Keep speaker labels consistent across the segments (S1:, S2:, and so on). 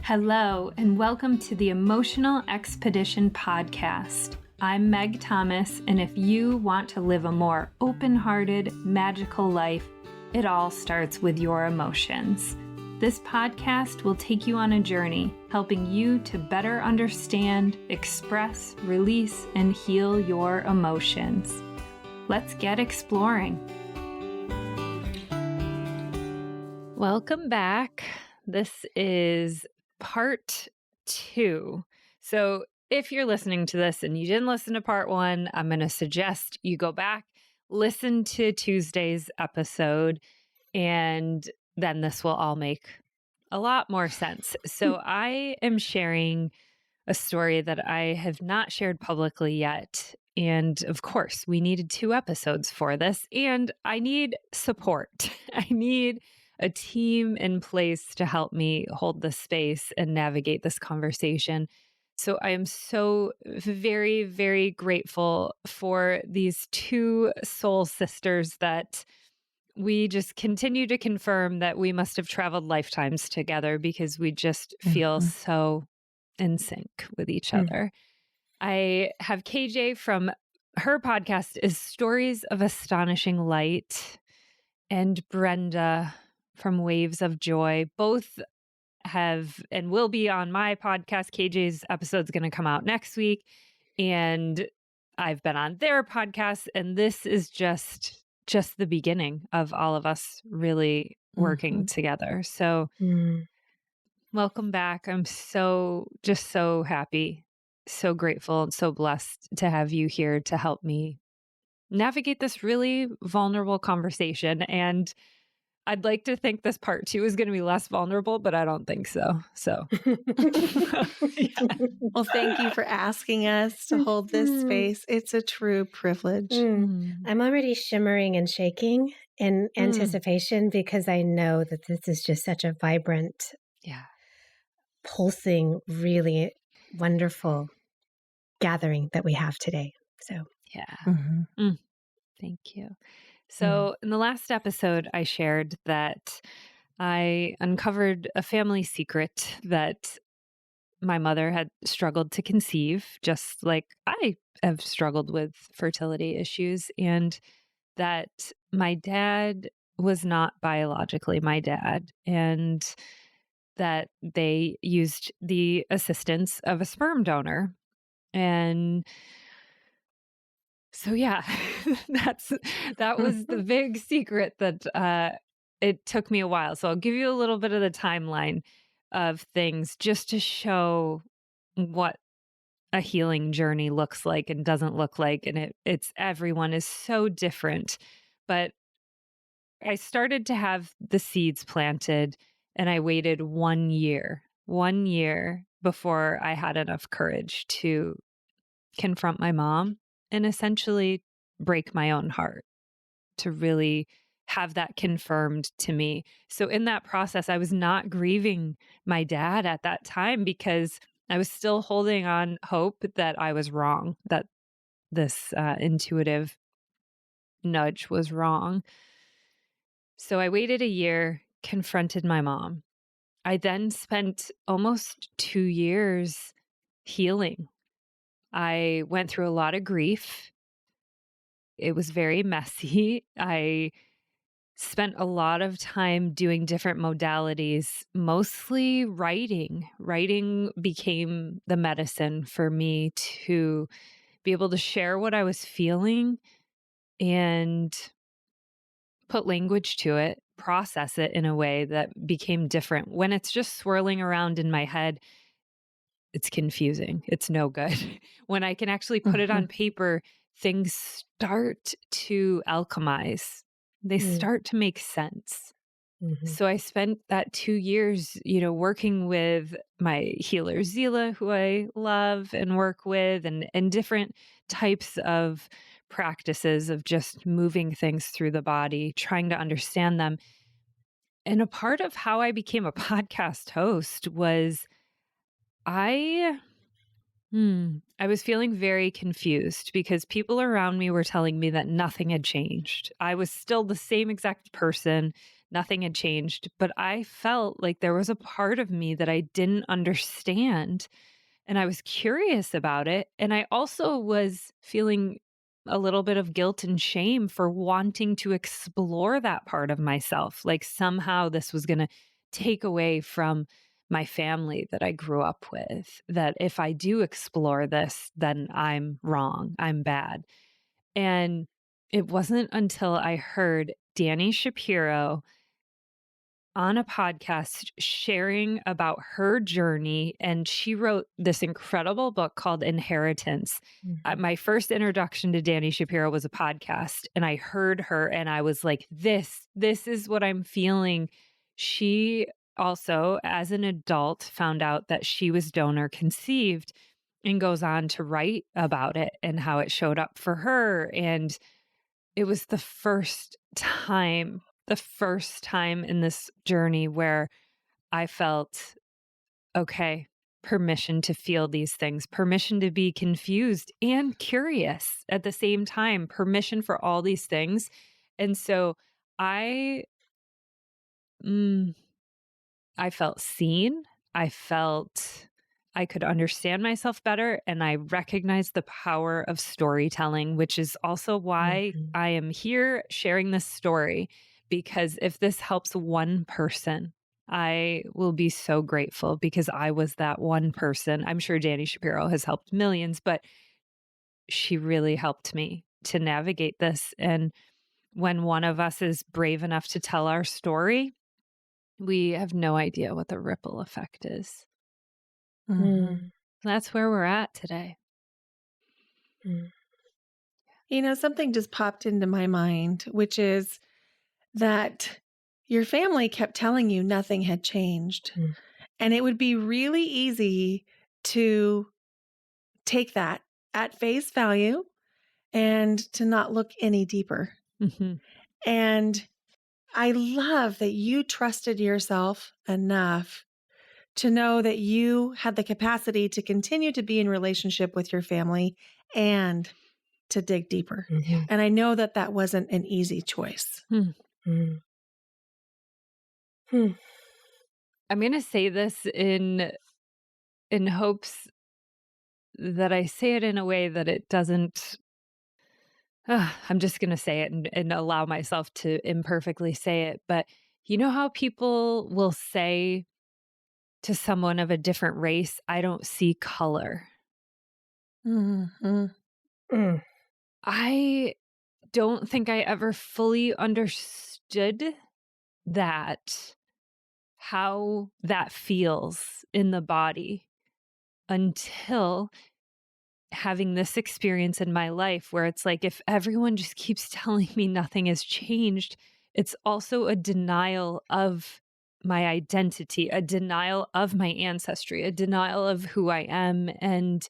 S1: Hello, and welcome to the Emotional Expedition podcast. I'm Meg Thomas, and if you want to live a more open-hearted, magical life, it all starts with your emotions. This podcast will take you on a journey, helping you to better understand, express, release, and heal your emotions. Let's get exploring. Welcome back. This is part 2. So if you're listening to this and you didn't listen to part 1, I'm going to suggest you go back, listen to Tuesday's episode, and then this will all make a lot more sense. So I am sharing a story that I have not shared publicly yet. And of course, we needed 2 episodes for this, and I need support. I need a team in place to help me hold the space and navigate this conversation. So I am so very, very grateful for these 2 soul sisters that we just continue to confirm that we must have traveled lifetimes together because we just feel so in sync with each other. I have KJ from her podcast is Stories of Astonishing Light, and Brenda from Waves of Joy. Both have and will be on my podcast. KJ's episode's going to come out next week, and I've been on their podcast, and this is just the beginning of all of us really working together. So welcome back. I'm so happy, so grateful, and so blessed to have you here to help me navigate this really vulnerable conversation. And I'd like to think this part 2 is going to be less vulnerable, but I don't think so. So,
S2: Well, thank you for asking us to hold this space. It's a true privilege.
S3: I'm already shimmering and shaking in anticipation because I know that this is just such a vibrant, pulsing, really wonderful gathering that we have today. So,
S1: thank you. So in the last episode, I shared that I uncovered a family secret that my mother had struggled to conceive, just like I have struggled with fertility issues, and that my dad was not biologically my dad, and that they used the assistance of a sperm donor. And so that was the big secret that it took me a while. So I'll give you a little bit of the timeline of things just to show what a healing journey looks like and doesn't look like. And it's everyone is so different. But I started to have the seeds planted, and I waited 1 year before I had enough courage to confront my mom and essentially break my own heart to really have that confirmed to me. So in that process, I was not grieving my dad at that time because I was still holding on hope that I was wrong, that this intuitive nudge was wrong. So I waited a year, confronted my mom. I then spent almost 2 years healing. I went through a lot of grief. It was very messy. I spent a lot of time doing different modalities, mostly writing. Writing became the medicine for me to be able to share what I was feeling and put language to it, process it in a way that became different. When it's just swirling around in my head, it's confusing. It's no good. When I can actually put it on paper, things start to alchemize. They start to make sense. So I spent that 2 years, working with my healer, Zila, who I love and work with, and different types of practices of just moving things through the body, trying to understand them. And a part of how I became a podcast host was I was feeling very confused because people around me were telling me that nothing had changed. I was still the same exact person. Nothing had changed, but I felt like there was a part of me that I didn't understand. And I was curious about it. And I also was feeling a little bit of guilt and shame for wanting to explore that part of myself. Like somehow this was going to take away from my family that I grew up with, that if I do explore this, then I'm wrong, I'm bad. And it wasn't until I heard Danny Shapiro on a podcast sharing about her journey. And she wrote this incredible book called Inheritance. My first introduction to Danny Shapiro was a podcast, and I heard her and I was like, this is what I'm feeling. She also, as an adult, found out that she was donor conceived and goes on to write about it and how it showed up for her. And it was the first time in this journey where I felt, okay, permission to feel these things, permission to be confused and curious at the same time, permission for all these things. And so I, mm, I felt seen. I felt I could understand myself better, and I recognized the power of storytelling, which is also why I am here sharing this story. Because if this helps one person, I will be so grateful, because I was that one person. I'm sure Danny Shapiro has helped millions, but she really helped me to navigate this. And when one of us is brave enough to tell our story, we have no idea what the ripple effect is. That's where we're at today.
S2: Something just popped into my mind, which is that your family kept telling you nothing had changed. And it would be really easy to take that at face value and to not look any deeper. And I love that you trusted yourself enough to know that you had the capacity to continue to be in relationship with your family and to dig deeper. And I know that that wasn't an easy choice.
S1: I'm going to say this in hopes that I say it in a way that it doesn't. I'm just going to say it and allow myself to imperfectly say it. But you know how people will say to someone of a different race, I don't see color. I don't think I ever fully understood that, how that feels in the body, until having this experience in my life where it's like, if everyone just keeps telling me nothing has changed, it's also a denial of my identity, a denial of my ancestry, a denial of who I am. And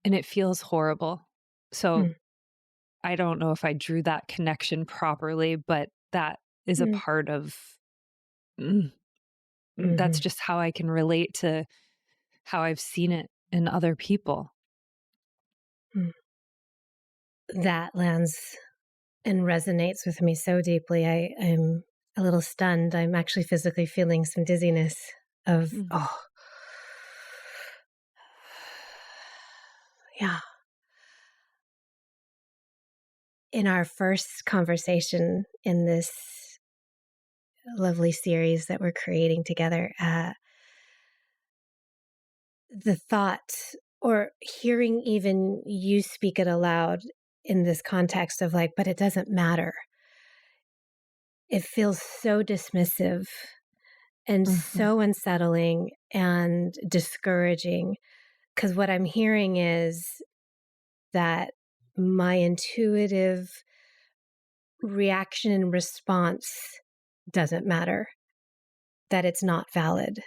S1: it feels horrible. So I don't know if I drew that connection properly, but that is a part of, that's just how I can relate to how I've seen it in other people.
S3: That lands and resonates with me so deeply. I'm a little stunned. I'm actually physically feeling some dizziness of, yeah. In our first conversation in this lovely series that we're creating together, the thought, or hearing even you speak it aloud in this context of like, but it doesn't matter. It feels so dismissive and so unsettling and discouraging, because what I'm hearing is that my intuitive reaction and response doesn't matter, that it's not valid.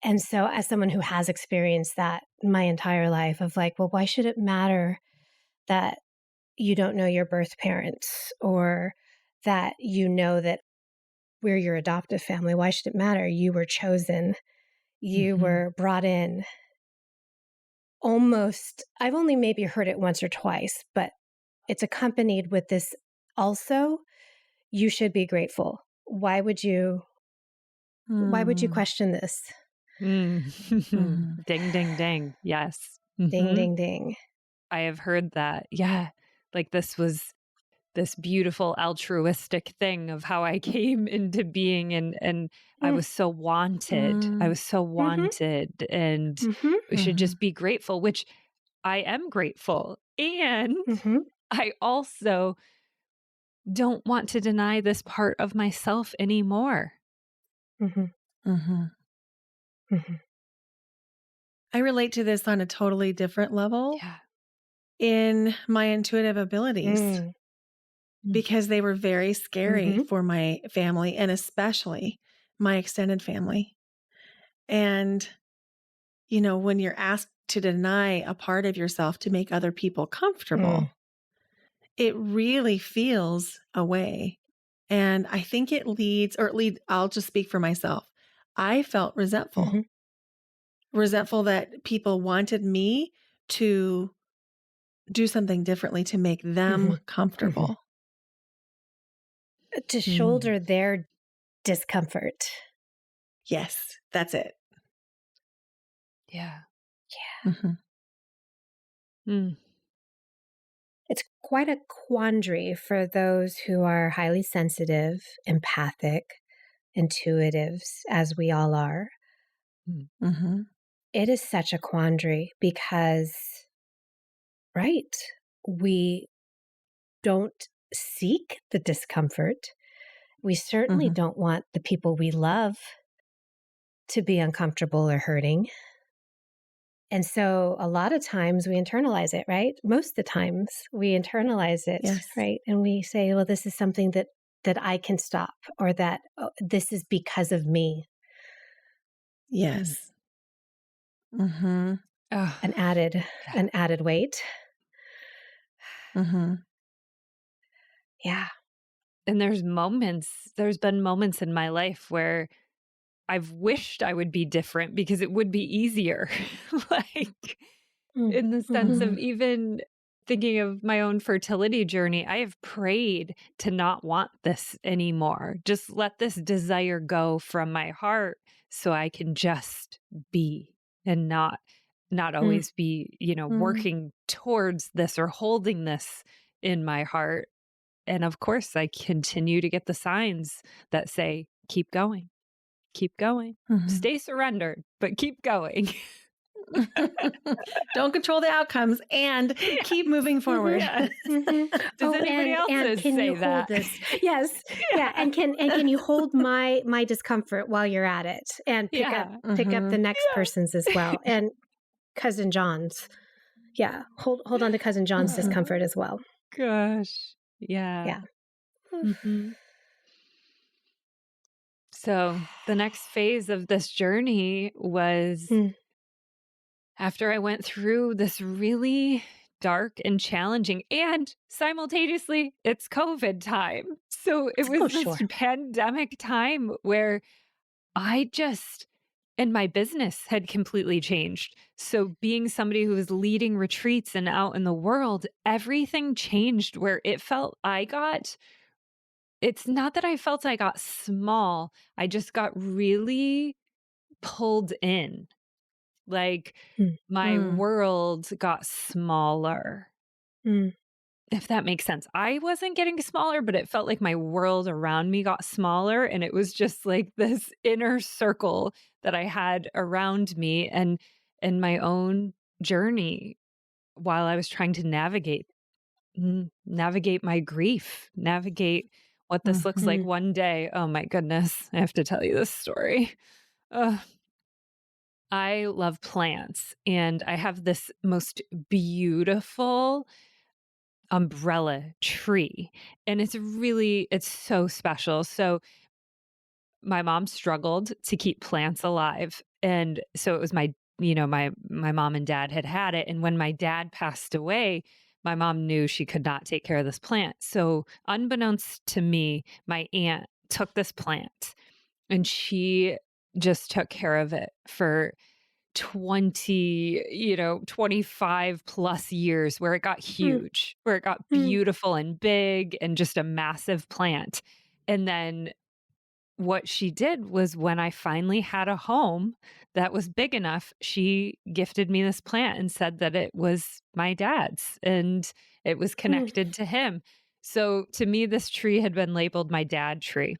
S3: And so as someone who has experienced that my entire life of like, well, why should it matter that you don't know your birth parents, or that you know that we're your adoptive family? Why should it matter? You were chosen. You were brought in. Almost, I've only maybe heard it once or twice, but it's accompanied with this also, you should be grateful. Why would you
S2: Mm.
S3: question this?
S2: Mhm.
S1: Ding, ding, ding. Yes.
S3: Ding,
S1: Mhm.
S3: ding, ding.
S1: I have heard that. Yeah. Like this was this beautiful altruistic thing of how I came into being and I
S3: Mm,
S1: was so wanted. I
S2: Mm.
S1: was so
S3: mhm,
S1: wanted and
S3: mhm,
S1: we should
S2: Mhm.
S1: just be grateful, which I am grateful. And
S3: mhm,
S1: I also don't want to deny this part of myself anymore.
S3: mhm,
S2: Mhm.
S3: mhm.
S2: I relate to this on a totally different level
S1: Yeah.
S2: in my intuitive abilities
S3: Mm,
S1: Mm.
S2: because they were very scary
S3: mhm,
S2: for my family and especially my extended family. And, when you're asked to deny a part of yourself to make other people
S3: mm,
S2: comfortable, it really feels a way. And I think it leads, or I'll just speak for myself. I felt
S3: mhm,
S2: resentful that people wanted me to do something differently to make them
S3: mhm, mhm.
S2: comfortable.
S3: To
S1: Mm.
S3: shoulder their discomfort.
S2: Yes, that's it.
S1: Yeah.
S2: Mhm.
S1: Mm.
S3: It's quite a quandary for those who are highly sensitive, empathic, intuitives, as we all are.
S1: Mm.
S2: Mhm.
S3: It is such a quandary because, right, we don't seek the discomfort. We certainly
S2: Mhm.
S3: don't want the people we love to be uncomfortable or hurting. And so a lot of times we internalize it, right? Most of the times we internalize it,
S2: Yes.
S3: right? And we say, well, this is something that I can stop, or that this is because of me. Mm.
S2: Yes. Mhm.
S1: Oh,
S3: An added
S1: yeah.
S3: an added weight.
S2: Mhm.
S3: Yeah.
S1: And there's been moments in my life where I've wished I would be different because it would be easier. Like,
S3: Mm.
S1: in the sense
S3: Mhm.
S1: of
S2: Mhm.
S1: even thinking of my own fertility journey, I have prayed to not want this anymore. Just let this desire go from my heart so I can just be and not
S3: Mm.
S1: always be,
S2: Mm.
S1: working towards this or holding this in my heart. And of course, I continue to get the signs that say, keep going,
S2: Mhm.
S1: stay surrendered, but keep going.
S2: Don't control the outcomes and
S1: Yes.
S2: keep moving forward.
S1: Yes.
S3: Mhm.
S1: Does
S3: Oh,
S1: anybody
S3: and
S1: else's
S3: can you
S1: say
S3: hold
S1: that?
S3: this? Yes. Yeah,
S1: Yeah.
S3: and can you hold my discomfort while you're at it, and
S1: Yeah.
S3: pick up the
S2: Mhm.
S3: next person's as well, and cousin John's. Yeah, hold on to cousin John's
S2: Mhm.
S3: discomfort as well.
S1: Gosh. Yeah.
S3: Yeah.
S1: Mhm. So, the next phase of this journey was
S3: Mm.
S1: after I went through this really dark and challenging and simultaneously it's COVID time. So, it
S3: Oh,
S1: was this
S3: sure.
S1: pandemic time where I just and my business had completely changed. So being somebody who was leading retreats and out in the world, everything changed where it felt I got it's not that I felt I got small. I just got really pulled in. Like
S3: Mm.
S1: my
S2: Mm.
S1: world got smaller.
S3: Mm.
S1: If that makes sense. I wasn't getting smaller, but it felt like my world around me got smaller. And it was just like this inner circle that I had around me and my own journey while I was trying to navigate my grief, navigate what this looks
S2: Mhm.
S1: like
S3: Mm.
S1: one day. Oh my goodness. I have to tell you this story. Ugh. I love plants and I have this most beautiful umbrella tree and it's so special. So my mom struggled to keep plants alive and so it was my mom and dad had it and when my dad passed away my mom knew she could not take care of this plant. So unbeknownst to me, my aunt took this plant and she just took care of it for 20, 25 plus years where it got huge, where it got beautiful and big and just a massive plant. And then what she did was when I finally had a home that was big enough, she gifted me this plant and said that it was my dad's and it was connected to him. So to me, this tree had been labeled my dad tree.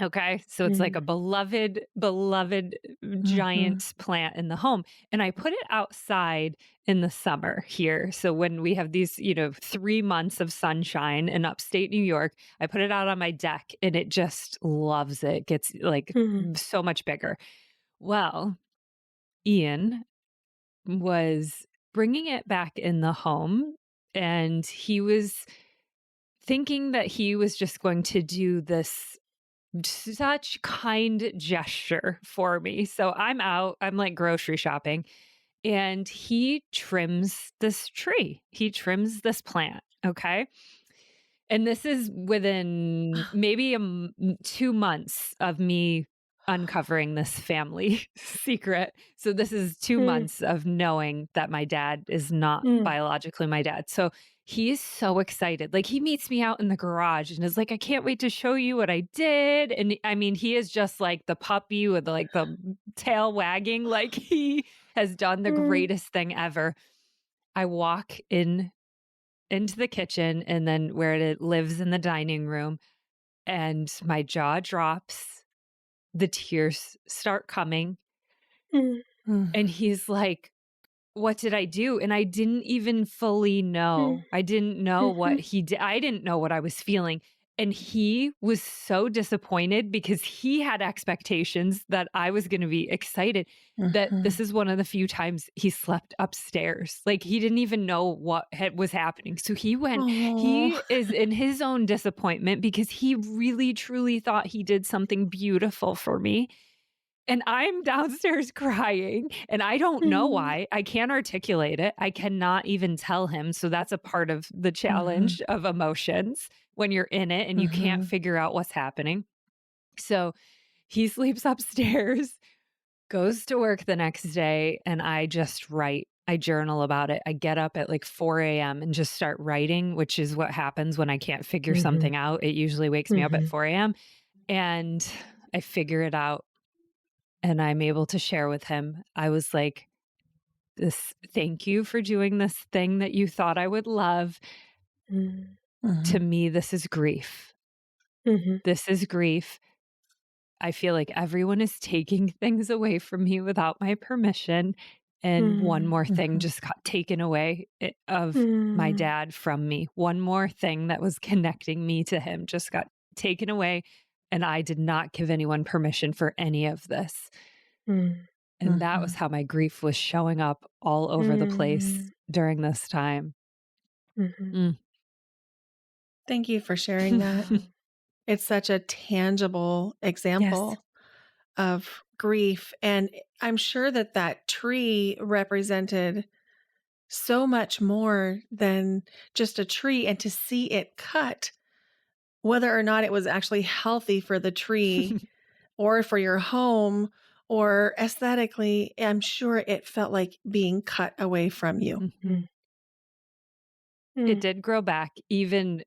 S1: Okay. So it's like a beloved, beloved giant plant in the home. And I put it outside in the summer here. So when we have these, 3 months of sunshine in upstate New York, I put it out on my deck and it just loves it. Gets like so much bigger. Well, Ian was bringing it back in the home and he was thinking that he was just going to do this such kind gesture for me. So I'm out, I'm like grocery shopping, and he trims this tree. He trims this plant. Okay. And this is within maybe 2 months of me uncovering this family secret. So this is 2 months of knowing that my dad is not biologically my dad. So he's so excited. Like he meets me out in the garage and is like, I can't wait to show you what I did. And I mean, he is just like the puppy with like the tail wagging, like he has done the greatest thing ever. I walk into the kitchen and then where it lives in the dining room, and my jaw drops. The tears start coming. And he's like, what did I do? And I didn't even fully know. I didn't know what he did. I didn't know what I was feeling. And he was so disappointed because he had expectations that I was going to be excited. That this is one of the few times he slept upstairs. Like he didn't even know what was happening. So he went, he is in his own disappointment because he really, truly thought he did something beautiful for me. And I'm downstairs crying and I don't know why. I can't articulate it. I cannot even tell him. So that's a part of the challenge of emotions when you're in it and you can't figure out what's happening. So he sleeps upstairs, goes to work the next day, and I just write. I journal about it. I get up at like 4 a.m. and just start writing, which is what happens when I can't figure something out. It usually wakes me up at 4 a.m. and I figure it out. And I'm able to share with him. I was like, thank you for doing this thing that you thought I would love. To me, this is grief. This is grief. I feel like everyone is taking things away from me without my permission. And one more thing just got taken away of my dad from me. One more thing that was connecting me to him just got taken away. And I did not give anyone permission for any of this. And that was how my grief was showing up all over the place during this time.
S2: Thank you for sharing that. It's such a tangible example of grief. And I'm sure that that tree represented so much more than just a tree. And to see it cut, whether or not it was actually healthy for the tree or for your home or aesthetically, I'm sure it felt like being cut away from you.
S1: It did grow back even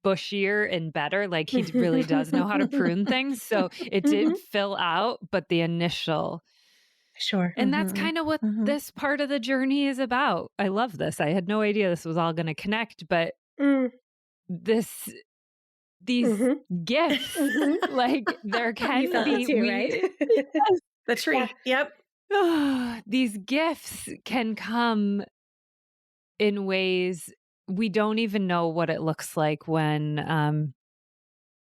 S1: bushier and better. Like he really does know how to prune things. So it did fill out, but the initial.
S3: Sure.
S1: And that's kind of what this part of the journey is about. I love this. I had no idea this was all going to connect, but these gifts, like there can be,
S3: too, right?
S2: The tree. Yep.
S1: These gifts can come in ways we don't even know what it looks like when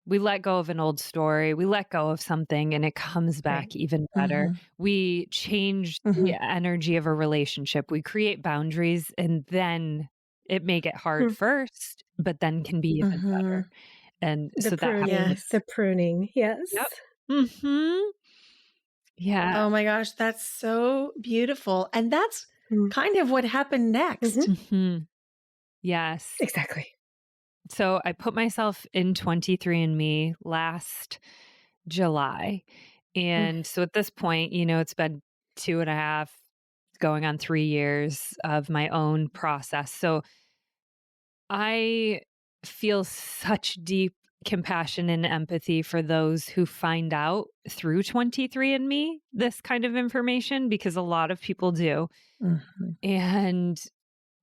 S1: we let go of an old story, we let go of something and it comes back even better. We change the energy of a relationship. We create boundaries and then it may get hard first, but then can be even better. And
S3: The
S1: so
S3: pruning,
S1: that happens.
S3: the pruning. Yes.
S1: Yep. Yeah.
S2: Oh my gosh, that's so beautiful. And that's kind of what happened next.
S1: Yes.
S3: Exactly.
S1: So I put myself in 23andMe last July. And so at this point, it's been 2.5, going on 3 years of my own process. So I feel such deep compassion and empathy for those who find out through 23andMe this kind of information, because a lot of people do.
S2: Mhm.
S1: And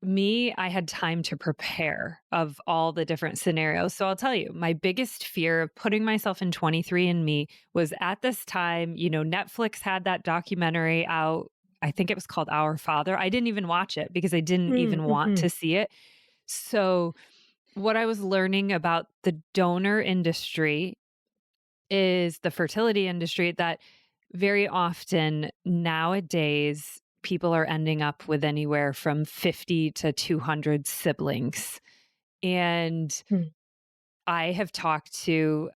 S1: me, I had time to prepare of all the different scenarios. So I'll tell you, my biggest fear of putting myself in 23andMe was at this time, Netflix had that documentary out. I think it was called Our Father. I didn't even watch it because I didn't even want
S3: Mm-hmm.
S1: to see it. So what I was learning about the donor industry is the fertility industry, that very often nowadays people are ending up with anywhere from 50 to 200 siblings. And
S3: Mm.
S1: I have talked to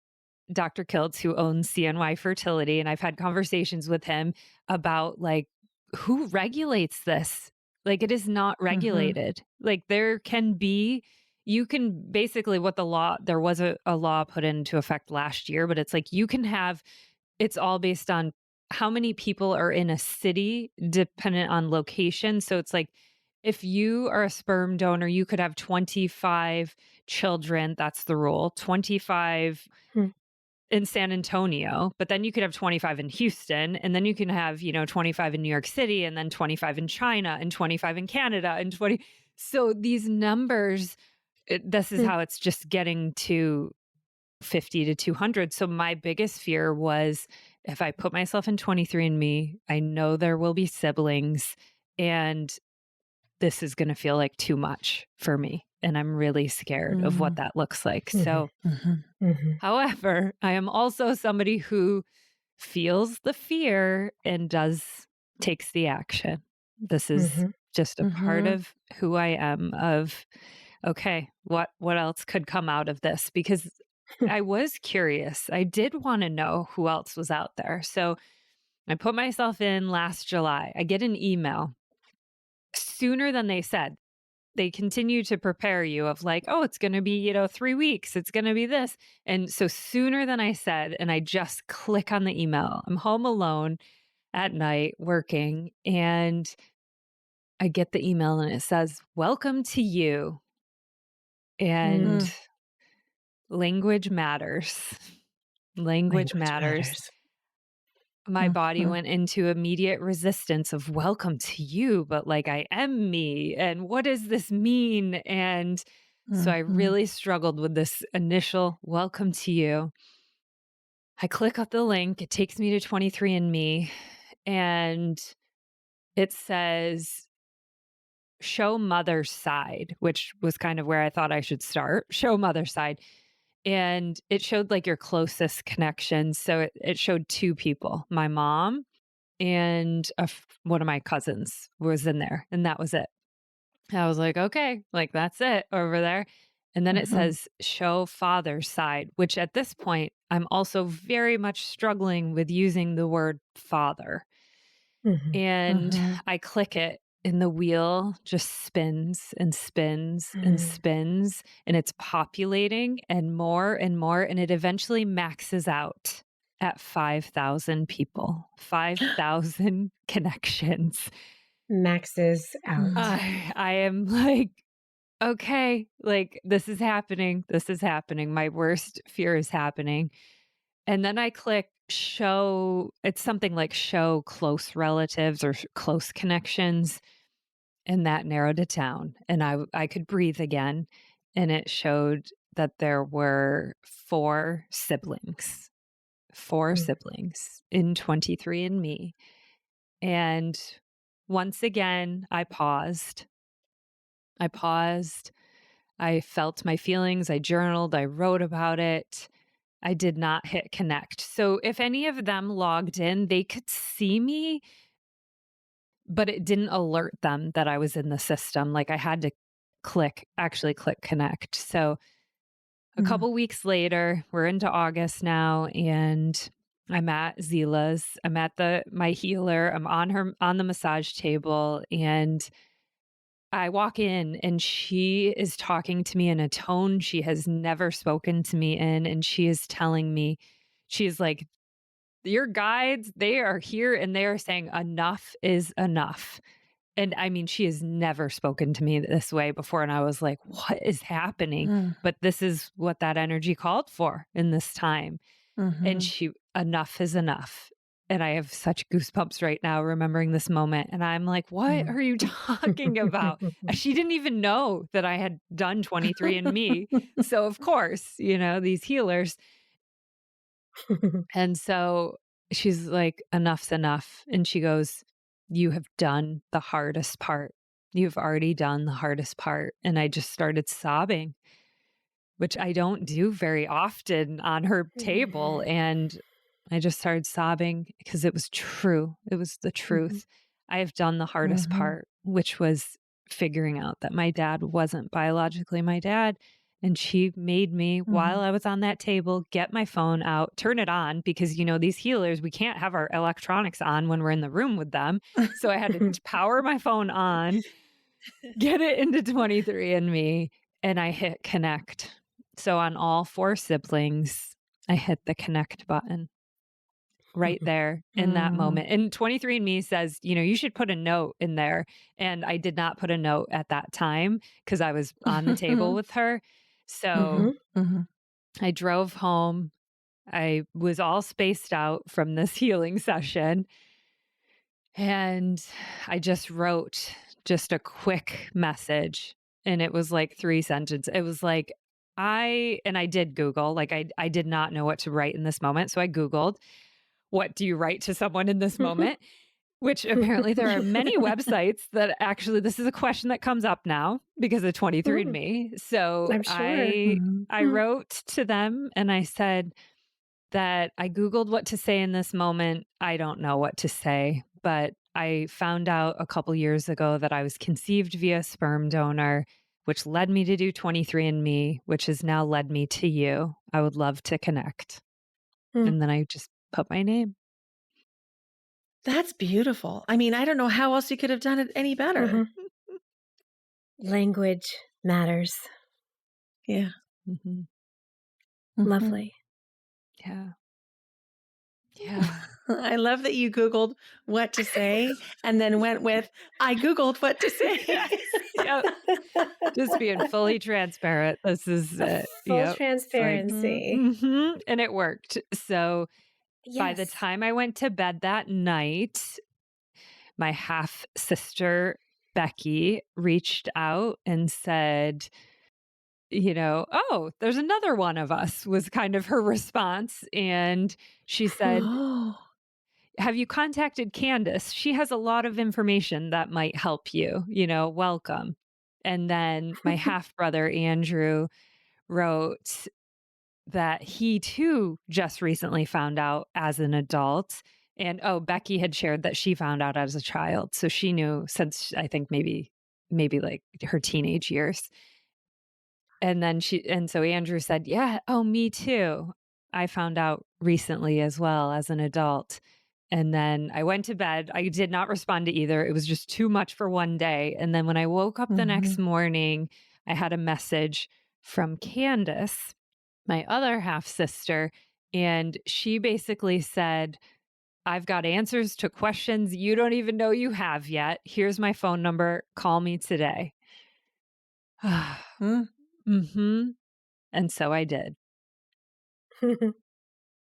S1: Dr. Kiltz, who owns CNY Fertility, and I've had conversations with him about like, who regulates this? Like, it is not
S2: Mhm.
S1: regulated. Like, you can basically there was a law put into effect last year, but it's like it's all based on how many people are in a city dependent on location. So it's like, if you are a sperm donor, you could have 25 children. That's the rule. 25
S3: Hmm.
S1: in San Antonio, but then you could have 25 in Houston, and then you can have, 25 in New York City, and then 25 in China, and 25 in Canada, and 20. So these numbers, this is
S3: Hmm.
S1: how it's just getting to 50 to 200. So my biggest fear was, if I put myself in 23andMe, I know there will be siblings, and this is going to feel like too much for me. And I'm really scared of what
S2: Mm.
S1: that looks like.
S3: Mhm.
S1: So,
S2: Mhm.
S1: however, I am also somebody who feels the fear and takes the action. This is
S3: Mhm.
S1: just a part
S2: Mhm.
S1: of who I am, of okay, what else could come out of this? Because I was curious. I did want to know who else was out there. So I put myself in last July. I get an email sooner than they said. They continue to prepare you of like, oh, it's going to be, 3 weeks. It's going to be this. And so sooner than I said, and I just click on the email. I'm home alone at night working, and I get the email and it says, welcome to you. And
S3: Mm.
S2: Mm.
S1: language matters. Language
S3: Language
S1: matters.
S3: matters.
S1: My body
S2: Mhm.
S1: went into immediate resistance of welcome to you, but like, I am me. And what does this mean? And so I
S2: Mhm.
S1: really struggled with this initial welcome to you. I click on the link, it takes me to 23andMe, and it says show mother's side, which was kind of where I thought I should start. Show mother's side. And it showed like your closest connections. So it showed two people, my mom and one of my cousins was in there, and that was it. I was like, okay, like that's it over there. And then it
S2: Mhm.
S1: says show father's side, which at this point, I'm also very much struggling with using the word father.
S3: Mhm.
S1: And
S2: Mhm.
S1: I click it, and the wheel just spins and spins and
S3: Mm.
S1: spins, and it's populating and more and more. And it eventually maxes out at 5,000 people, 5,000 connections.
S3: Maxes out.
S2: Mm.
S1: I am like, okay, like this is happening. This is happening. My worst fear is happening. And then I click show, it's something like show close relatives or close connections. And that narrowed it down. And I could breathe again. And it showed that there were four
S3: Mm.
S1: siblings in 23andMe. And once again, I paused. I felt my feelings. I journaled. I wrote about it. I did not hit connect. So if any of them logged in, they could see me, but it didn't alert them that I was in the system. Like, I had to actually click connect. So a
S2: Mm.
S1: couple weeks later, we're into August now, and I'm at Zila's. I'm at my healer. I'm on the massage table, and I walk in, and she is talking to me in a tone she has never spoken to me in. And she is telling me, she's like, your guides, they are here and they are saying enough is enough. And I mean, she has never spoken to me this way before. And I was like, what is happening?
S2: Mm.
S1: But this is what that energy called for in this time. And
S2: Mhm.
S1: enough is enough. And I have such goosebumps right now remembering this moment. And I'm like, what
S2: Mm.
S1: are you talking about? She didn't even know that I had done 23andMe. So, of course, these healers. And so she's like, enough's enough. And she goes, you have done the hardest part. You've already done the hardest part. And I just started sobbing, which I don't do very often on her table. And I just started sobbing because it was true. It was the
S2: Mhm.
S1: truth. I have done the hardest
S2: Mhm.
S1: part, which was figuring out that my dad wasn't biologically my dad. And she made me, while
S2: Mhm.
S1: I was on that table, get my phone out, turn it on, because, these healers, we can't have our electronics on when we're in the room with them. So I had to power my phone on, get it into 23andMe, and I hit connect. So on all 4 siblings, I hit the connect button right there in that
S2: Mm.
S1: moment. And 23andMe says, you should put a note in there. And I did not put a note at that time because I was on the table with her. So
S2: Mhm. Mhm.
S1: I drove home. I was all spaced out from this healing session. And I just wrote just a quick message. And it was like 3 sentences. It was like, I did Google, like I did not know what to write in this moment. So I Googled, what do you write to someone in this moment? Which apparently there are many websites that actually, this is a question that comes up now because of
S3: Mm,
S1: 23andMe. So
S3: I'm sure.
S2: Mhm.
S1: I wrote to them and I said that I Googled what to say in this moment. I don't know what to say, but I found out a couple years ago that I was conceived via sperm donor, which led me to do 23andMe, which has now led me to you. I would love to connect.
S3: Mm,
S1: And then I just put my name.
S2: That's beautiful. I mean, I don't know how else you could have done it any better.
S3: mhm. Language matters.
S2: Yeah.
S1: Hmm.
S2: Mhm.
S3: Lovely.
S1: Yeah. Yeah.
S2: I love that you Googled what to say and then went with, I Googled what to say.
S1: Yes. Yep. Just being fully transparent. This is
S3: A
S1: it.
S3: full
S1: Yep. It's like,
S3: transparency.
S1: and it worked. So by the
S3: Yes.
S1: time I went to bed that night, my half sister, Becky, reached out and said, oh, there's another one of us, was kind of her response. And she said,
S2: Oh.
S1: have you contacted Candace? She has a lot of information that might help you, welcome. And then my half brother, Andrew, wrote that he too just recently found out as an adult. And Becky had shared that she found out as a child. So she knew since I think maybe like her teenage years. And so Andrew said, yeah, oh, me too. I found out recently as well as an adult. And then I went to bed. I did not respond to either. It was just too much for one day. And then when I woke up the next
S2: Mhm.
S1: morning, I had a message from Candace, my other half sister. And she basically said, I've got answers to questions you don't even know you have yet. Here's my phone number. Call me today.
S2: Mm.
S1: Mm-hmm. And so I did.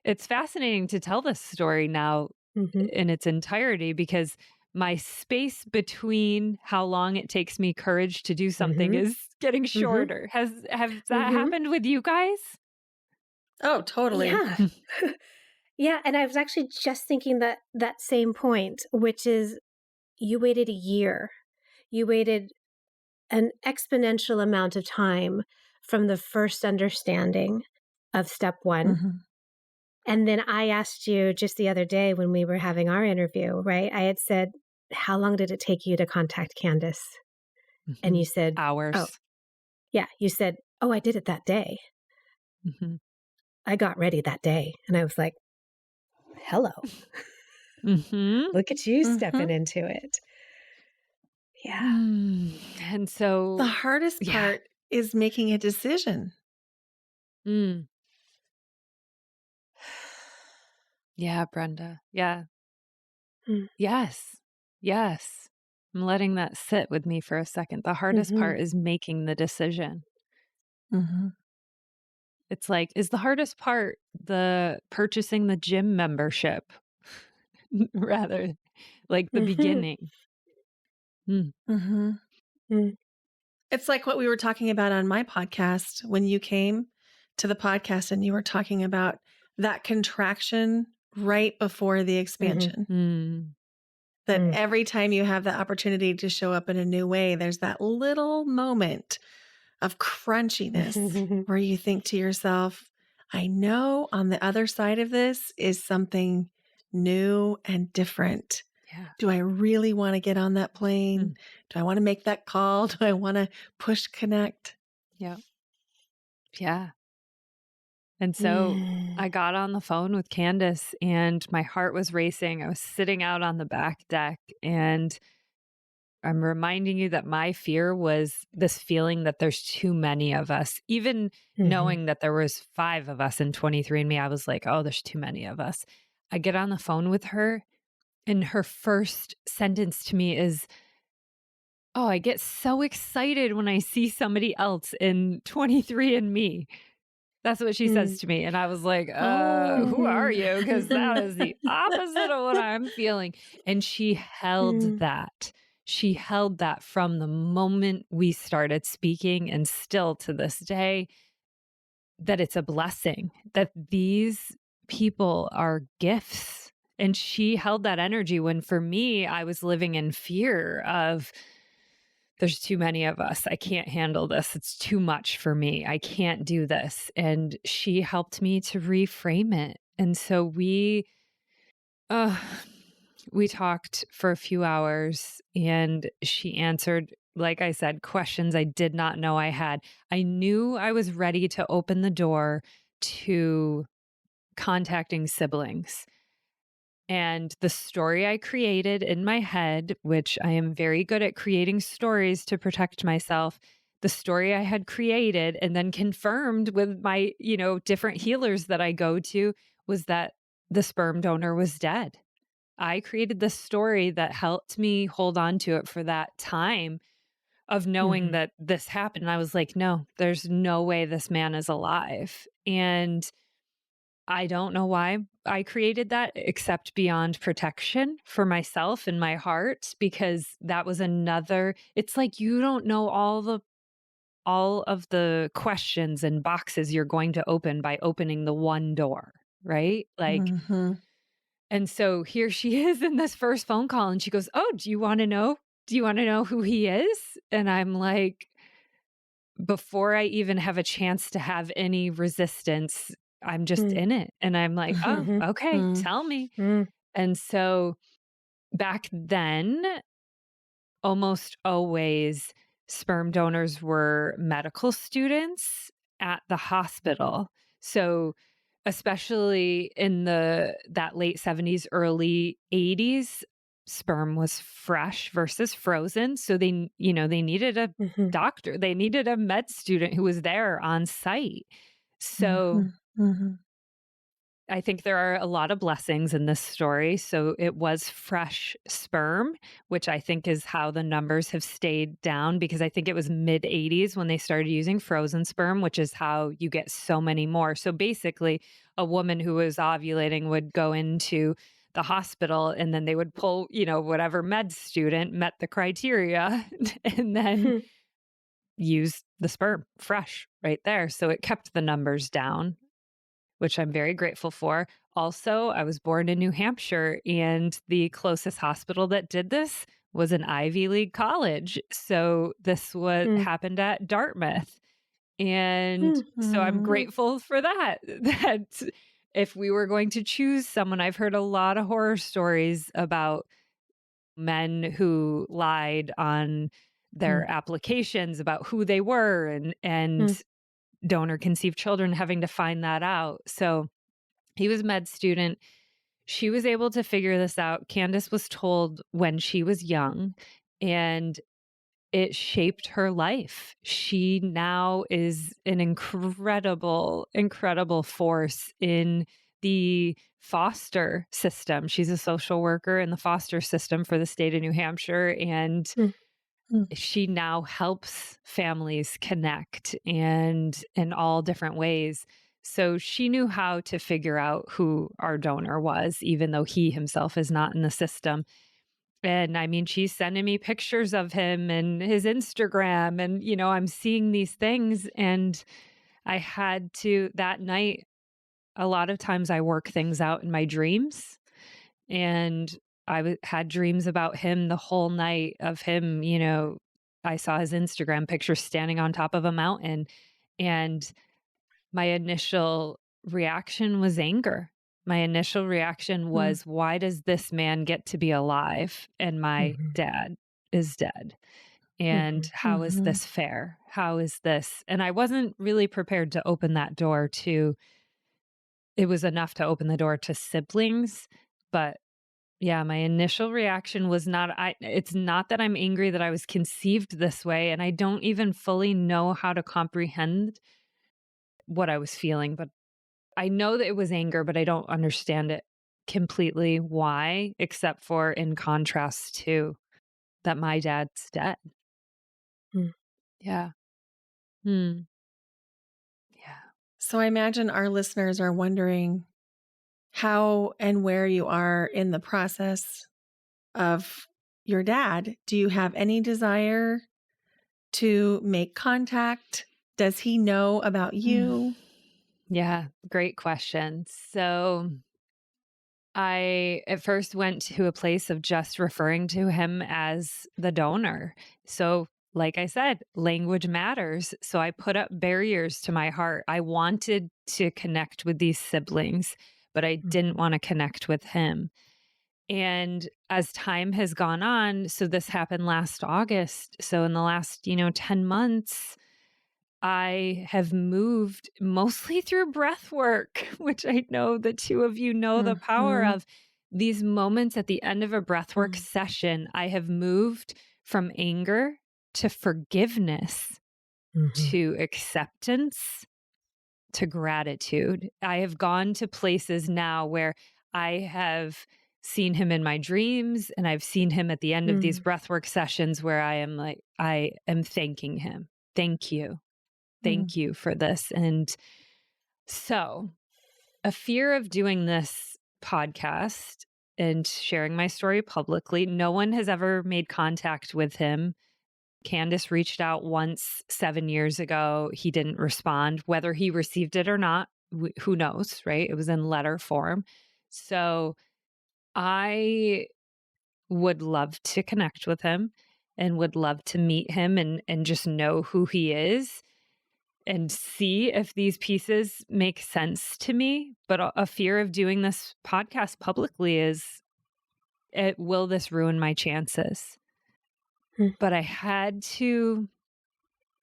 S1: It's fascinating to tell this story now
S3: Mhm,
S1: in its entirety because my space between how long it takes me courage to do something
S3: mhm,
S1: is getting
S3: mhm,
S1: shorter. Has that
S3: mhm.
S1: happened with you guys?
S2: Oh, totally.
S3: Yeah. Yeah, and I was actually just thinking that same point, which is you waited a year. You waited an exponential amount of time from the first understanding of step 1.
S2: Mhm.
S3: And then I asked you just the other day when we were having our interview, right? I had said, "How long did it take you to contact Candace?" And
S1: Mhm.
S3: you said, "Oh,
S1: Hours.
S3: yeah." You said, "Oh, I did it that day.
S1: Mhm.
S3: I got ready that day." And I was like, "Hello.
S1: Mhm.
S3: Look at you stepping
S2: Mhm.
S3: into it." Yeah.
S1: And
S2: The
S1: so,
S2: hardest
S1: yeah.
S2: part is making a decision.
S1: Mm. Yeah, Brenda. Yeah.
S3: Mm,
S1: Yes. Yes. I'm letting that sit with me for a second. The hardest part is making the decision.
S2: Mm-hmm.
S1: It's like, is the hardest part the purchasing the gym membership rather like the beginning? Mm.
S2: Mm-hmm.
S3: Mm.
S2: It's like what we were talking about on my podcast when you came to the podcast and you were talking about that contraction right before the expansion.
S1: Mm.
S2: That every time you have the opportunity to show up in a new way, there's that little moment of crunchiness where you think to yourself, I know on the other side of this is something new and different.
S1: Yeah.
S2: Do I really want to get on that plane? Do I want to make that call? Do I want to push connect?
S1: Yeah. Yeah. And so I got on the phone with Candace and my heart was racing. I was sitting out on the back deck and I'm reminding you that my fear was this feeling that there's too many of us. Even knowing that there was 5 of us in 23andMe, I was like, oh, there's too many of us. I get on the phone with her and her first sentence to me is, oh, I get so excited when I see somebody else in 23andMe. That's what she says to me. And I was like, who are you? Because that is the opposite of what I'm feeling. And she held that. She held that from the moment we started speaking and still to this day, that it's a blessing, that these people are gifts. And she held that energy when for me, I was living in fear of, there's too many of us. I can't handle this. It's too much for me. I can't do this. And she helped me to reframe it. And so we talked for a few hours and she answered, like I said, questions I did not know I had. I knew I was ready to open the door to contacting siblings. And the story I created in my head, which I am very good at creating stories to protect myself, the story I had created and then confirmed with my, different healers that I go to was that the sperm donor was dead. I created this story that helped me hold on to it for that time of knowing that this happened. And I was like, no, there's no way this man is alive. And I don't know why I created that except beyond protection for myself and my heart, because that was it's like you don't know all of the questions and boxes you're going to open by opening the one door, right? Like, and so here she is in this first phone call and she goes, "Oh, do you want to know? Do you want to know who he is?" And I'm like, before I even have a chance to have any resistance, I'm just in it. And I'm like, oh, okay, tell me. And so back then, almost always sperm donors were medical students at the hospital. So especially in that late 70s, early 80s, sperm was fresh versus frozen. So they needed a doctor. They needed a med student who was there on site. So I think there are a lot of blessings in this story. So it was fresh sperm, which I think is how the numbers have stayed down, because I think it was mid 80s when they started using frozen sperm, which is how you get so many more. So basically, a woman who was ovulating would go into the hospital and then they would pull, whatever med student met the criteria and then use the sperm fresh right there. So it kept the numbers down, which I'm very grateful for. Also, I was born in New Hampshire, and the closest hospital that did this was an Ivy League college. So this happened at Dartmouth. And so I'm grateful for that, that if we were going to choose someone, I've heard a lot of horror stories about men who lied on their applications about who they were and donor conceived children having to find that out. So he was a med student. She was able to figure this out. Candace was told when she was young, and it shaped her life. She now is an incredible, incredible force in the foster system. She's a social worker in the foster system for the state of New Hampshire. And she now helps families connect and in all different ways. So she knew how to figure out who our donor was, even though he himself is not in the system. And I mean, she's sending me pictures of him and his Instagram. And, I'm seeing these things. And I had to, that night, a lot of times I work things out in my dreams. And I had dreams about him the whole night of him, I saw his Instagram picture standing on top of a mountain. And my initial reaction was anger. My initial reaction was, why does this man get to be alive and my dad is dead? And how is this fair? How is this? And I wasn't really prepared to open that door to, it was enough to open the door to siblings. But yeah, my initial reaction was it's not that I'm angry that I was conceived this way. And I don't even fully know how to comprehend what I was feeling, but I know that it was anger, but I don't understand it completely why, except for in contrast to that my dad's dead. Yeah. Yeah.
S2: So I imagine our listeners are wondering how and where you are in the process of your dad. Do you have any desire to make contact? Does he know about you?
S1: Yeah, great question. So I at first went to a place of just referring to him as the donor. So, like I said, language matters. So I put up barriers to my heart. I wanted to connect with these siblings, but I didn't want to connect with him. And as time has gone on, so this happened last August. So in the last, 10 months, I have moved mostly through breath work, which I know the two of you know the power of. These moments at the end of a breathwork session. I have moved from anger to forgiveness to acceptance to gratitude. I have gone to places now where I have seen him in my dreams, and I've seen him at the end of these breathwork sessions where I am thanking him. Thank you. Thank you for this. And so a fear of doing this podcast and sharing my story publicly, no one has ever made contact with him. Candace reached out once 7 years ago. He didn't respond. Whether he received it or not, who knows, right? It was in letter form. So I would love to connect with him and would love to meet him and just know who he is and see if these pieces make sense to me. But a fear of doing this podcast publicly is, will this ruin my chances? But I had to,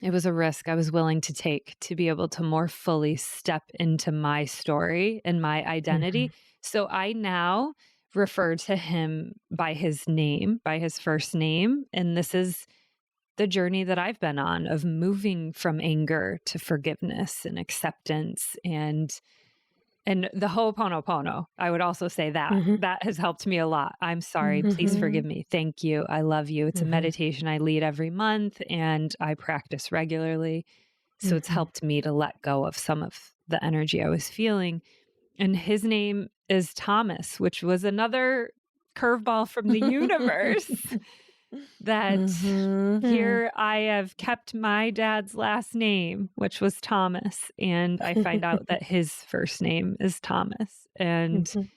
S1: it was a risk I was willing to take to be able to more fully step into my story and my identity. So I now refer to him by his name, by his first name. And this is the journey that I've been on of moving from anger to forgiveness and acceptance and the Ho'oponopono. I would also say that that has helped me a lot. I'm sorry. Please forgive me. Thank you. I love you. It's a meditation I lead every month and I practice regularly. So it's helped me to let go of some of the energy I was feeling. And his name is Thomas, which was another curveball from the universe. That here I have kept my dad's last name, which was Thomas, and I find out that his first name is Thomas. And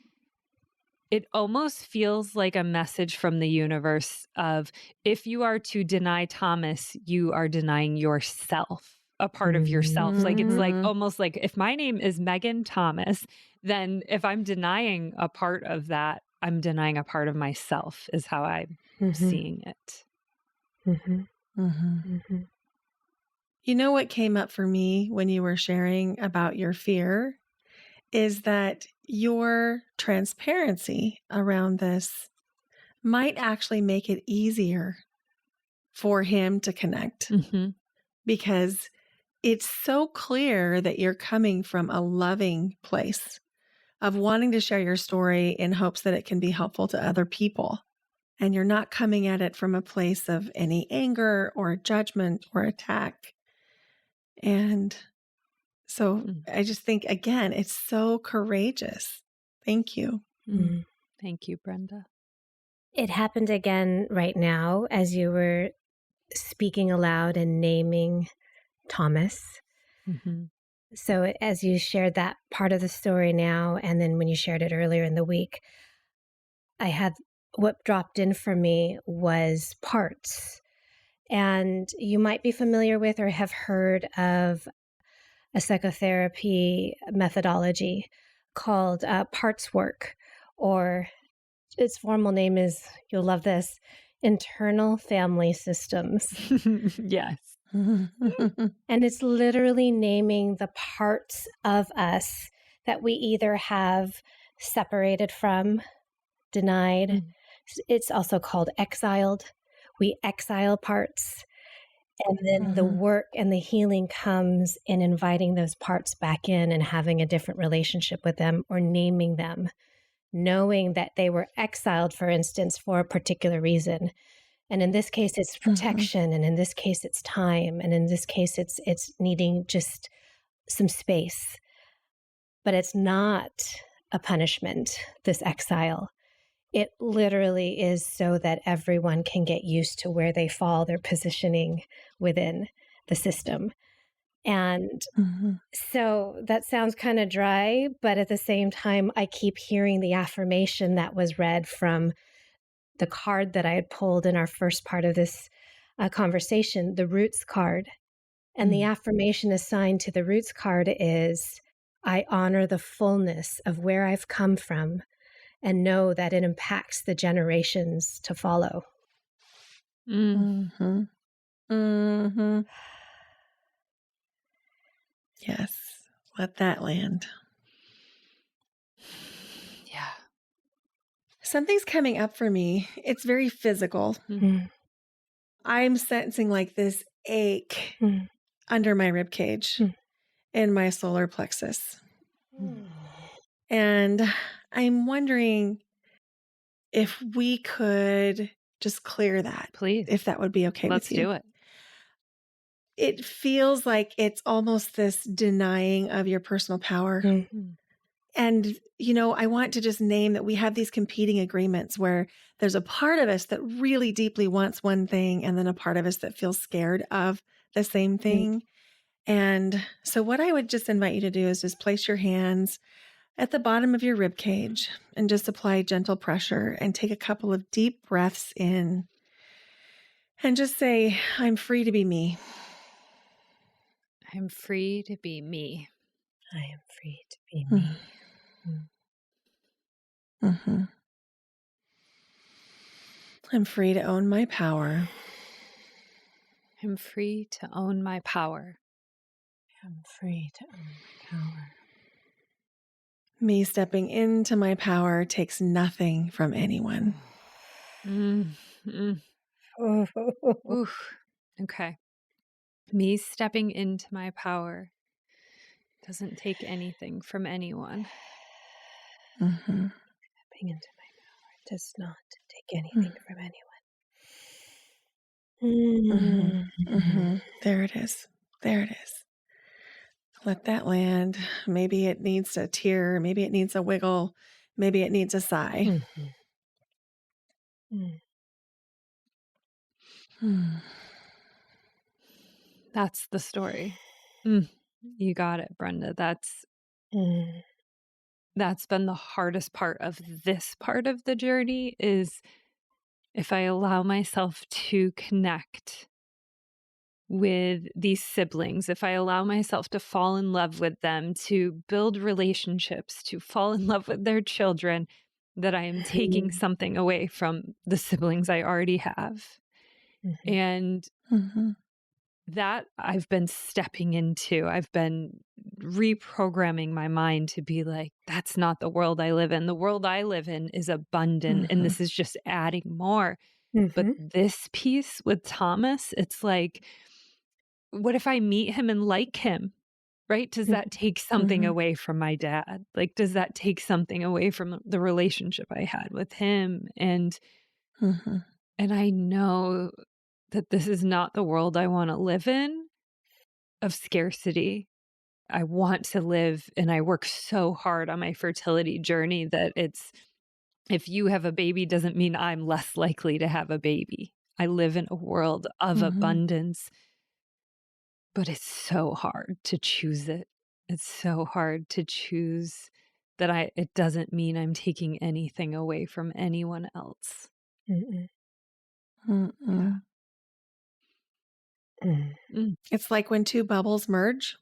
S1: it almost feels like a message from the universe of, if you are to deny Thomas, you are denying yourself, a part of yourself. Like it's like almost like if my name is Meghan Thomas, then if I'm denying a part of that, I'm denying a part of myself, is how I'm seeing it.
S2: You know what came up for me when you were sharing about your fear is that your transparency around this might actually make it easier for him to connect, because it's so clear that you're coming from a loving place, of wanting to share your story in hopes that it can be helpful to other people. And you're not coming at it from a place of any anger or judgment or attack. And so I just think, again, it's so courageous. Thank you.
S1: Thank you, Brenda.
S3: It happened again right now as you were speaking aloud and naming Thomas. So as you shared that part of the story now, and then when you shared it earlier in the week, what dropped in for me was parts. And you might be familiar with or have heard of a psychotherapy methodology called parts work, or its formal name is, you'll love this, internal family systems.
S1: Yes.
S3: And it's literally naming the parts of us that we either have separated from, denied. It's also called exiled. We exile parts. And then the work and the healing comes in inviting those parts back in and having a different relationship with them, or naming them, knowing that they were exiled, for instance, for a particular reason. And in this case, it's protection. And in this case, it's time. And in this case, it's needing just some space. But it's not a punishment, this exile. It literally is so that everyone can get used to where they fall, their positioning within the system. And so that sounds kind of dry, but at the same time, I keep hearing the affirmation that was read from the card that I had pulled in our first part of this conversation, the Roots card. And the affirmation assigned to the Roots card is, I honor the fullness of where I've come from and know that it impacts the generations to follow.
S2: Yes. Let that land.
S1: Yeah.
S2: Something's coming up for me. It's very physical. I'm sensing like this ache under my rib cage in my solar plexus. And I'm wondering if we could just clear that.
S1: Please.
S2: If that would be okay
S1: Let's
S2: with you.
S1: do it.
S2: It feels like it's almost this denying of your personal power. And, I want to just name that we have these competing agreements where there's a part of us that really deeply wants one thing, and then a part of us that feels scared of the same thing. And so what I would just invite you to do is just place your hands at the bottom of your rib cage and just apply gentle pressure and take a couple of deep breaths in and just say, I'm free to be me.
S1: I'm free to be me.
S3: I am free to be me.
S2: I'm free to own my power.
S1: I'm free to own my power.
S3: I'm free to own my power.
S2: Me stepping into my power takes nothing from anyone.
S1: Oof. Okay. Me stepping into my power doesn't take anything from anyone.
S3: Stepping into my power does not take anything from anyone.
S2: There it is. There it is. Let that land. Maybe it needs a tear. Maybe it needs a wiggle. Maybe it needs a sigh.
S1: That's the story. You got it, Brenda. That's been the hardest part of this part of the journey, is if I allow myself to connect with these siblings, if I allow myself to fall in love with them, to build relationships, to fall in love with their children, that I am taking something away from the siblings I already have. And that I've been stepping into. I've been reprogramming my mind to be like, that's not the world I live in. The world I live in is abundant, and this is just adding more. But this piece with Thomas, it's like, what if I meet him and like him? right? Does that take something
S2: Mhm.
S1: away from my dad? Like, does that take something away from the relationship I had with him?
S2: Mhm.
S1: And I know that this is not the world I want to live in, of scarcity. I want to live, and I work so hard on my fertility journey that it's, if you have a baby doesn't mean I'm less likely to have a baby. I live in a world of
S2: Mhm.
S1: abundance, but it's so hard to choose it. It's so hard to choose that it doesn't mean I'm taking anything away from anyone else.
S3: Mm-mm.
S1: Yeah.
S2: Mm-mm.
S3: Mm.
S1: Mm,
S2: It's like when two bubbles merge,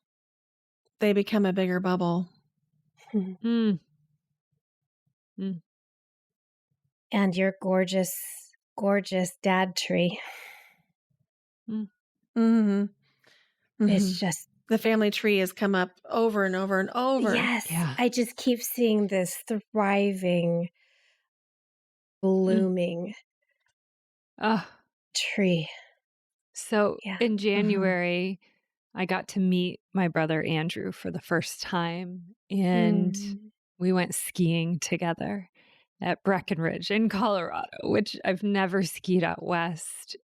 S2: they become a bigger bubble.
S3: Mm.
S1: mm, mm,
S3: And your gorgeous, gorgeous dad tree
S1: mm.
S2: Mhm.
S3: is
S2: Mhm.
S3: just,
S2: The family tree has come up over and over and over.
S3: yes,
S1: Yeah.
S3: I just keep seeing this thriving,
S1: Mm.
S3: blooming
S1: Ah,
S3: tree.
S1: so
S3: Yeah.
S1: in
S2: Mhm.
S1: January, I got to meet my brother Andrew for the first time, and
S3: Mm.
S1: we went skiing together at Breckenridge in Colorado, which I've never skied out west.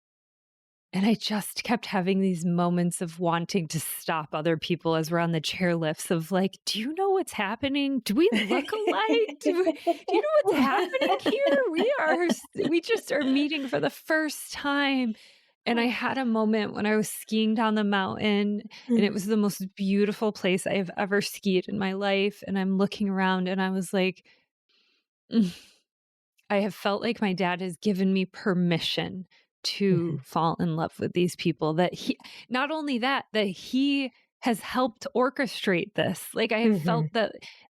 S1: And I just kept having these moments of wanting to stop other people as we're on the chairlifts of like, do you know what's happening? Do we look alike? Do you know what's happening here? We just are meeting for the first time. And I had a moment when I was skiing down the mountain, and it
S3: Mm.
S1: was the most beautiful place I have ever skied in my life. And I'm looking around and I was like, "Mm, I have felt like my dad has given me permission to
S3: Mhm.
S1: fall in love with these people, that he, not only that, that he has helped orchestrate this. Like, I have
S3: Mhm.
S1: felt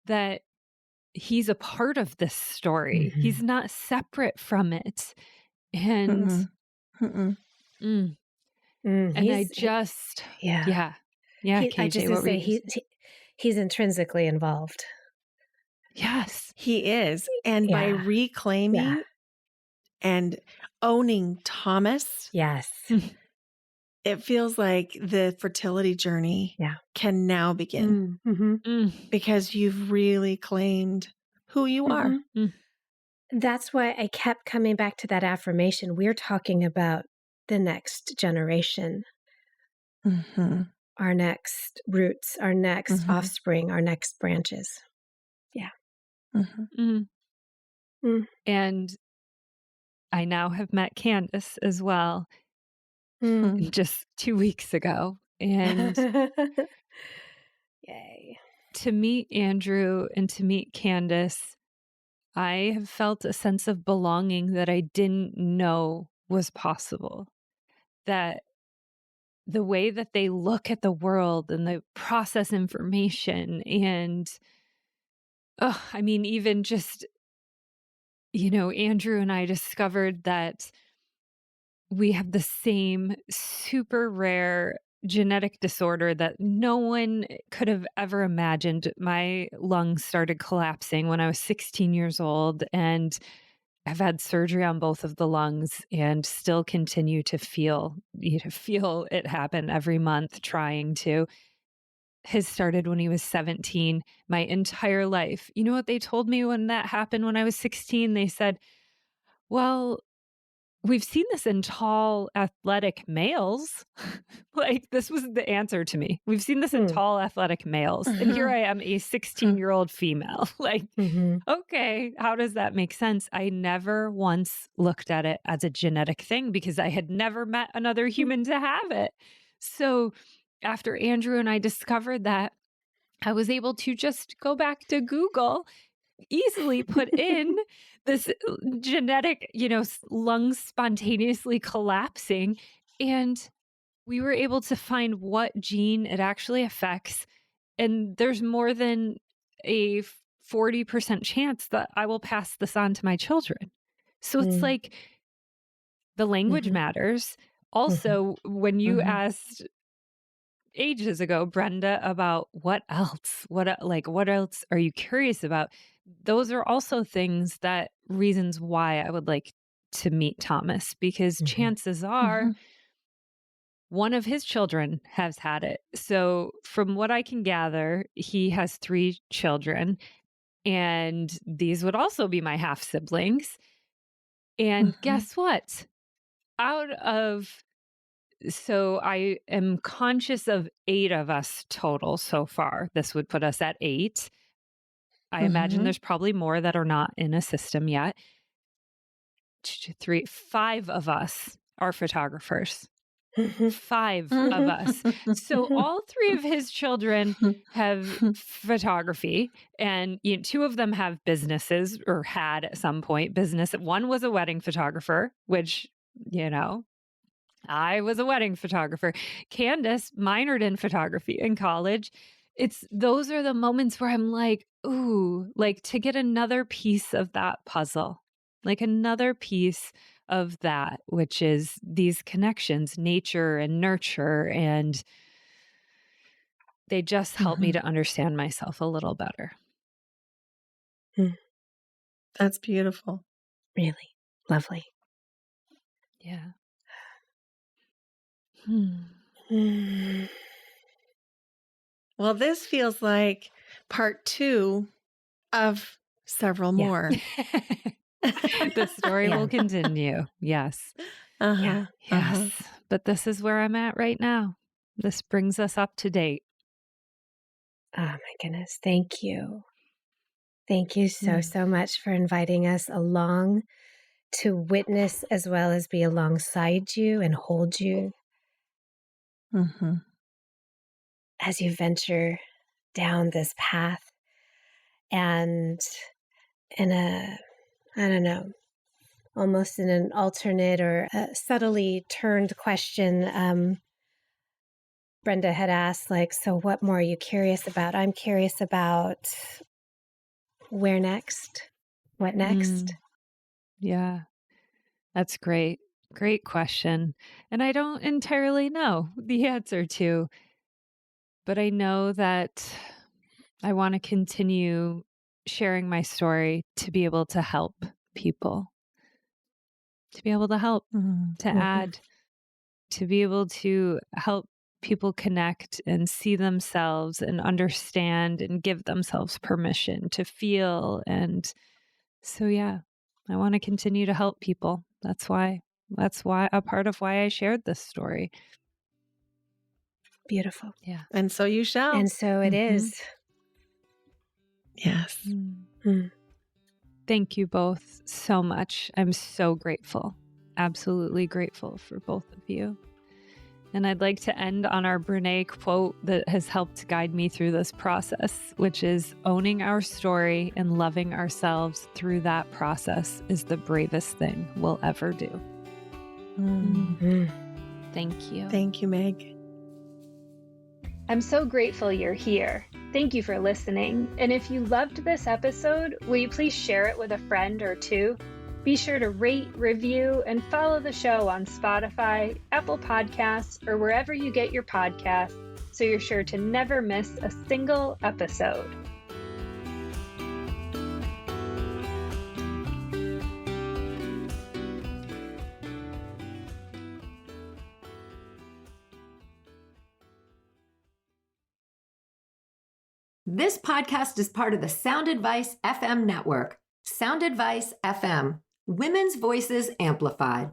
S1: that he's a part of this story. He's
S3: Mhm.
S1: not separate from it. And
S2: Mm-mm. Mm-mm.
S1: mm,
S3: Mm,
S1: and I just
S3: yeah.
S1: yeah. Yeah,
S3: I just
S1: KJ,
S3: gonna
S1: what were
S3: say
S1: you gonna say?
S3: he's intrinsically involved.
S1: Yes.
S2: He is. And by
S3: Yeah. Yeah.
S2: reclaiming and owning Thomas,
S3: Yes.
S1: Mm,
S2: it feels like the fertility journey
S3: Yeah.
S2: can now begin
S3: Mm. Mhm.
S1: mm,
S2: because you've really claimed who you are.
S3: Mhm.
S1: mm,
S3: That's why I kept coming back to that affirmation. We're talking about the next generation,
S2: Mhm.
S3: our next roots, our next
S2: Mhm.
S3: offspring, our next branches. Yeah.
S2: Mhm.
S1: mm.
S3: Mm.
S1: And I now have met Candace as well,
S3: Mm.
S2: Hmm.
S1: just 2 weeks ago, and
S3: Yay.
S1: to meet Andrew and to meet Candace, I have felt a sense of belonging that I didn't know was possible. That the way that they look at the world and they process information and, I mean, even just, Andrew and I discovered that we have the same super rare genetic disorder that no one could have ever imagined. My lungs started collapsing when I was 16 years old, and I've had surgery on both of the lungs and still continue to feel it happen every month, trying to. His started when he was 17, my entire life. You know what they told me when that happened when I was 16? They said, well, we've seen this in tall, athletic males. Like, this was the answer to me. We've seen this in
S3: Mm.
S1: tall, athletic males. And here I am, a 16-year-old female. Like,
S3: Mhm.
S1: okay, how does that make sense? I never once looked at it as a genetic thing because I had never met another human to have it. So after Andrew and I discovered that, I was able to just go back to Google, easily put in this genetic, lungs spontaneously collapsing. And we were able to find what gene it actually affects. And there's more than a 40% chance that I will pass this on to my children. So it's
S3: Mm.
S1: like the language
S3: Mhm.
S1: matters.
S3: Mhm.
S1: Also, when you
S3: Mhm.
S1: asked ages ago, Brenda, about what else, what else are you curious about? Those are also reasons why I would like to meet Thomas, because
S3: Mhm.
S1: chances are
S2: Mhm.
S1: one of his children has had it. So from what I can gather, he has 3 children, and these would also be my half siblings. And guess what? So I am conscious of 8 of us total so far. This would put us at 8. I imagine there's probably more that are not in a system yet. 5 of us are photographers. 5 of us. So all 3 of his children have photography, and 2 of them have businesses, or had at some point business. One was a wedding photographer, which, I was a wedding photographer. Candace minored in photography in college. Those are the moments where I'm like, ooh, like to get another piece of that puzzle, like another piece of that, which is these connections, nature and nurture. And they just help me to understand myself a little better.
S2: That's beautiful.
S3: Really lovely.
S1: Yeah.
S2: Well, this feels like part 2 of several more.
S1: The story will continue. Yes. Yes. But this is where I'm at right now. This brings us up to date.
S3: Oh my goodness. Thank you. Thank you so much for inviting us along to witness as well as be alongside you and hold you as you venture down this path. And in a, I don't know, almost in an alternate or a subtly turned question, Brenda had asked, like, so what more are you curious about? I'm curious about where next? What next?
S1: Yeah, that's great. Great question. And I don't entirely know the answer to, but I know that I want to continue sharing my story to be able to help people, to be able to help, to add, to be able to help people connect and see themselves and understand and give themselves permission to feel. And so, yeah, I want to continue to help people. That's why a part of why I shared this story.
S3: Beautiful.
S1: Yeah.
S2: And so you shall.
S3: And so it is.
S2: Yes.
S1: Thank you both so much. I'm so grateful. Absolutely grateful for both of you. And I'd like to end on our Brene quote that has helped guide me through this process, which is owning our story and loving ourselves through that process is the bravest thing we'll ever do. Thank you.
S2: Thank you, Meg.
S4: I'm so grateful you're here. Thank you for listening. And if you loved this episode, will you please share it with a friend or 2? Be sure to rate, review, and follow the show on Spotify, Apple Podcasts, or wherever you get your podcasts, so you're sure to never miss a single episode.
S5: This podcast is part of the Sound Advice FM network. Sound Advice FM, women's voices amplified.